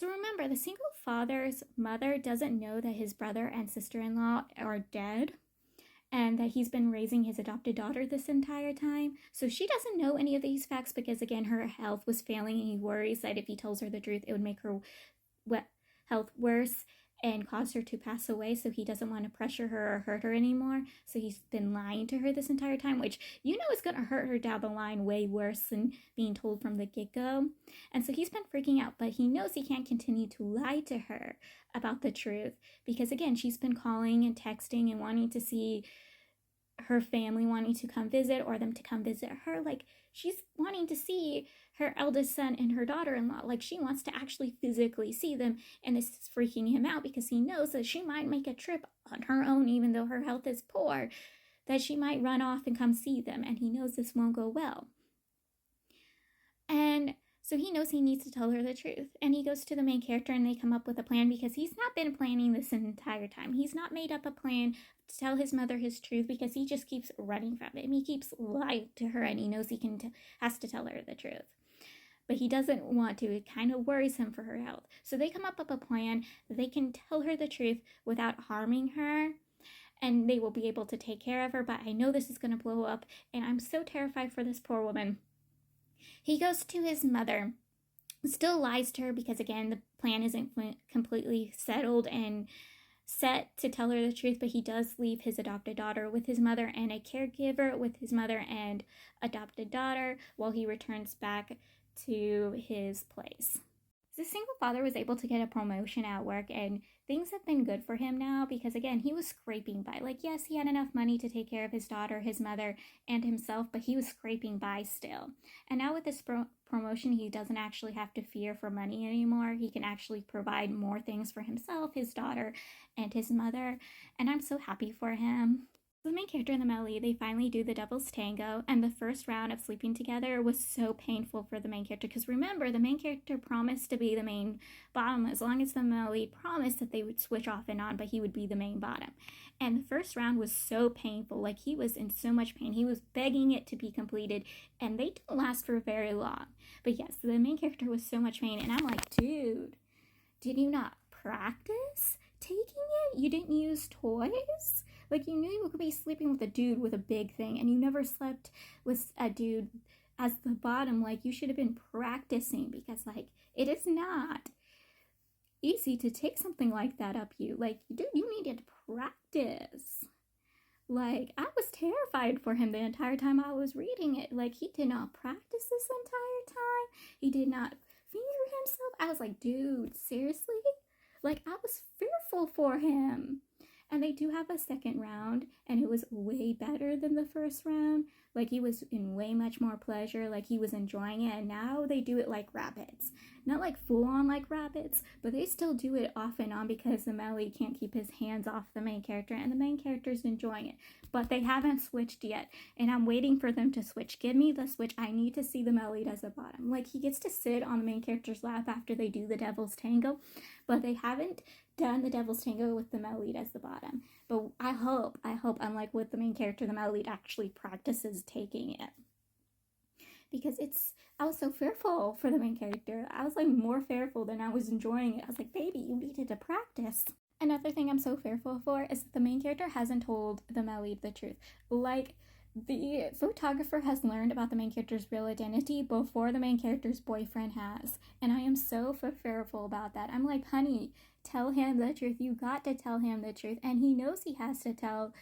So remember, the single father's mother doesn't know that his brother and sister-in-law are dead and that he's been raising his adopted daughter this entire time. So she doesn't know any of these facts because, again, her health was failing and he worries that if he tells her the truth, it would make her health worse and cause her to pass away. So he doesn't want to pressure her or hurt her anymore. So he's been lying to her this entire time, which is going to hurt her down the line way worse than being told from the get-go. And so he's been freaking out, but he knows he can't continue to lie to her about the truth because, again, she's been calling and texting and wanting to see her family, wanting to come visit or them to come visit her. Like, she's wanting to see her eldest son and her daughter-in-law. Like, she wants to actually physically see them, and this is freaking him out because he knows that she might make a trip on her own, even though her health is poor, that she might run off and come see them, and he knows this won't go well. And so he knows he needs to tell her the truth. And he goes to the main character and they come up with a plan because he's not been planning this entire time. He's not made up a plan to tell his mother his truth because he just keeps running from it. And he keeps lying to her and he knows he has to tell her the truth. But he doesn't want to. It kind of worries him for her health. So they come up with a plan that they can tell her the truth without harming her. And they will be able to take care of her. But I know this is going to blow up. And I'm so terrified for this poor woman. He goes to his mother, still lies to her because, again, the plan isn't completely settled and set to tell her the truth, but he does leave his adopted daughter with his mother and a caregiver with his mother and adopted daughter while he returns back to his place. The single father was able to get a promotion at work and things have been good for him now because, again, he was scraping by. Like, yes, he had enough money to take care of his daughter, his mother, and himself, but he was scraping by still. And now with this promotion, he doesn't actually have to fear for money anymore. He can actually provide more things for himself, his daughter, and his mother. And I'm so happy for him. The main character and the male lead, they finally do the devil's tango, and the first round of sleeping together was so painful for the main character because remember, the main character promised to be the main bottom as long as the male lead promised that they would switch off and on, but he would be the main bottom. And the first round was so painful, like he was in so much pain. He was begging it to be completed, and they didn't last for very long. But yes, the main character was so much pain, and I'm like, dude, did you not practice taking it? You didn't use toys? Like, you knew you could be sleeping with a dude with a big thing, and you never slept with a dude as the bottom. Like, you should have been practicing because, like, it is not easy to take something like that up you. Like, dude, you needed to practice. Like, I was terrified for him the entire time I was reading it. Like, he did not practice this entire time. He did not finger himself. I was like, dude, seriously? Like, I was fearful for him. And they do have a second round, and it was way better than the first round. Like, he was in way much more pleasure, like he was enjoying it, and now they do it like rabbits. Not like full-on like rabbits, but they still do it off and on because the male lead can't keep his hands off the main character, and the main character's enjoying it. But they haven't switched yet, and I'm waiting for them to switch. Give me the switch. I need to see the male lead as a bottom. Like, he gets to sit on the main character's lap after they do the devil's tango, but they haven't done the devil's tango with the male lead as the bottom. But I hope, unlike with the main character, the male lead actually practices taking it. Because I was so fearful for the main character. I was like more fearful than I was enjoying it. I was like, baby, you needed to practice. Another thing I'm so fearful for is that the main character hasn't told the male lead the truth. Like, the photographer has learned about the main character's real identity before the main character's boyfriend has. And I am so fearful about that. I'm like, honey, tell him the truth. You got to tell him the truth. And he knows he has to tell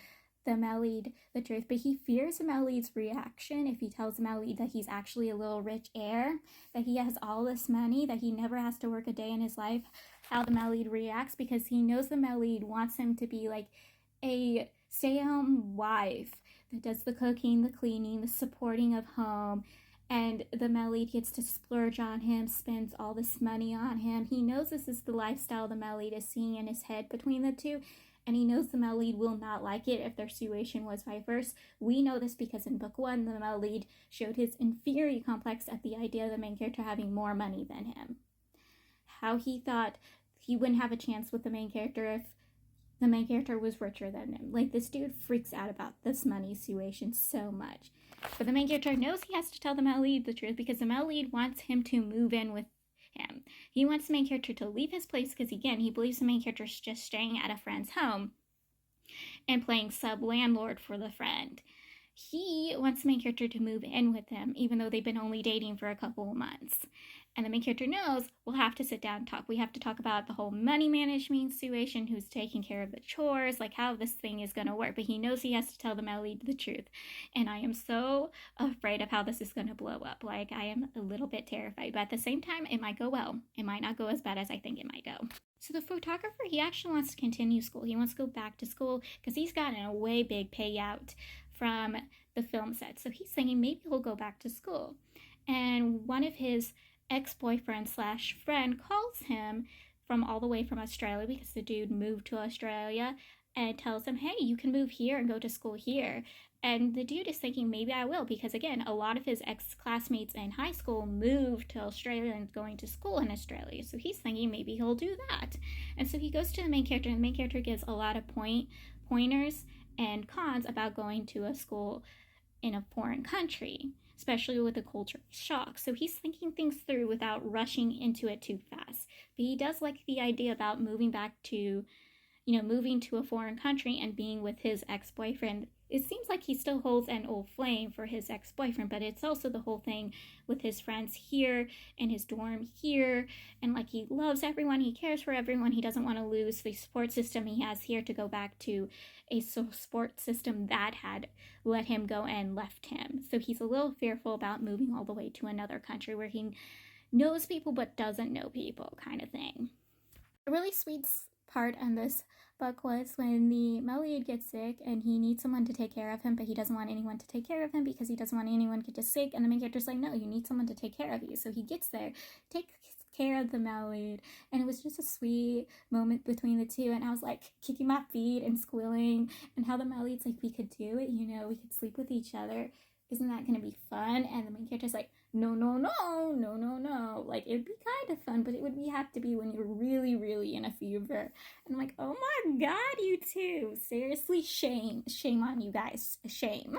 the male lead the truth, but he fears the male lead's reaction if he tells the male lead that he's actually a little rich heir, that he has all this money, that he never has to work a day in his life, how the male lead reacts, because he knows the male lead wants him to be like a stay-at-home wife that does the cooking, the cleaning, the supporting of home, and the male lead gets to splurge on him, spends all this money on him. He knows this is the lifestyle the male lead is seeing in his head between the two, and he knows the male lead will not like it if their situation was vice versa. We know this because in book 1, the male lead showed his inferiority complex at the idea of the main character having more money than him. How he thought he wouldn't have a chance with the main character if the main character was richer than him. Like, this dude freaks out about this money situation so much. But the main character knows he has to tell the male lead the truth because the male lead wants him to move in with him. He wants the main character to leave his place because, again, he believes the main character is just staying at a friend's home and playing sub landlord for the friend. He wants the main character to move in with him, even though they've been only dating for a couple of months. And the main character knows we'll have to sit down and talk. We have to talk about the whole money management situation, who's taking care of the chores, like how this thing is going to work. But he knows he has to tell the male lead the truth. And I am so afraid of how this is going to blow up. Like, I am a little bit terrified. But at the same time, it might go well. It might not go as bad as I think it might go. So the photographer, he actually wants to continue school. He wants to go back to school because he's gotten a way big payout from the film set. So he's thinking maybe he'll go back to school. And one of his ex-boyfriend slash friend calls him from all the way from Australia, because the dude moved to Australia, and tells him, hey, you can move here and go to school here. And the dude is thinking, maybe I will, because again, a lot of his ex-classmates in high school moved to Australia and going to school in Australia. So he's thinking maybe he'll do that. And so he goes to the main character, and the main character gives a lot of pointers and cons about going to a school in a foreign country, especially with a culture shock. So he's thinking things through without rushing into it too fast. But he does like the idea about moving to a foreign country and being with his ex-boyfriend. It seems like he still holds an old flame for his ex-boyfriend, but it's also the whole thing with his friends here and his dorm here, and like he loves everyone, he cares for everyone, he doesn't want to lose the support system he has here to go back to a support system that had let him go and left him. So he's a little fearful about moving all the way to another country where he knows people but doesn't know people, kind of thing. A really sweet part in this book was when the male lead gets sick and he needs someone to take care of him, but he doesn't want anyone to take care of him because he doesn't want anyone to get sick, and the main character's like, no, you need someone to take care of you. So he gets there, takes care of the male lead, and it was just a sweet moment between the two, and I was like kicking my feet and squealing, and how the male lead's like, we could do it, we could sleep with each other, isn't that gonna be fun? And the main character's like, no, like, it'd be kind of fun, but it would have to be when you're really, really in a fever. And I'm like, oh my god, you two, seriously, shame on you guys, shame.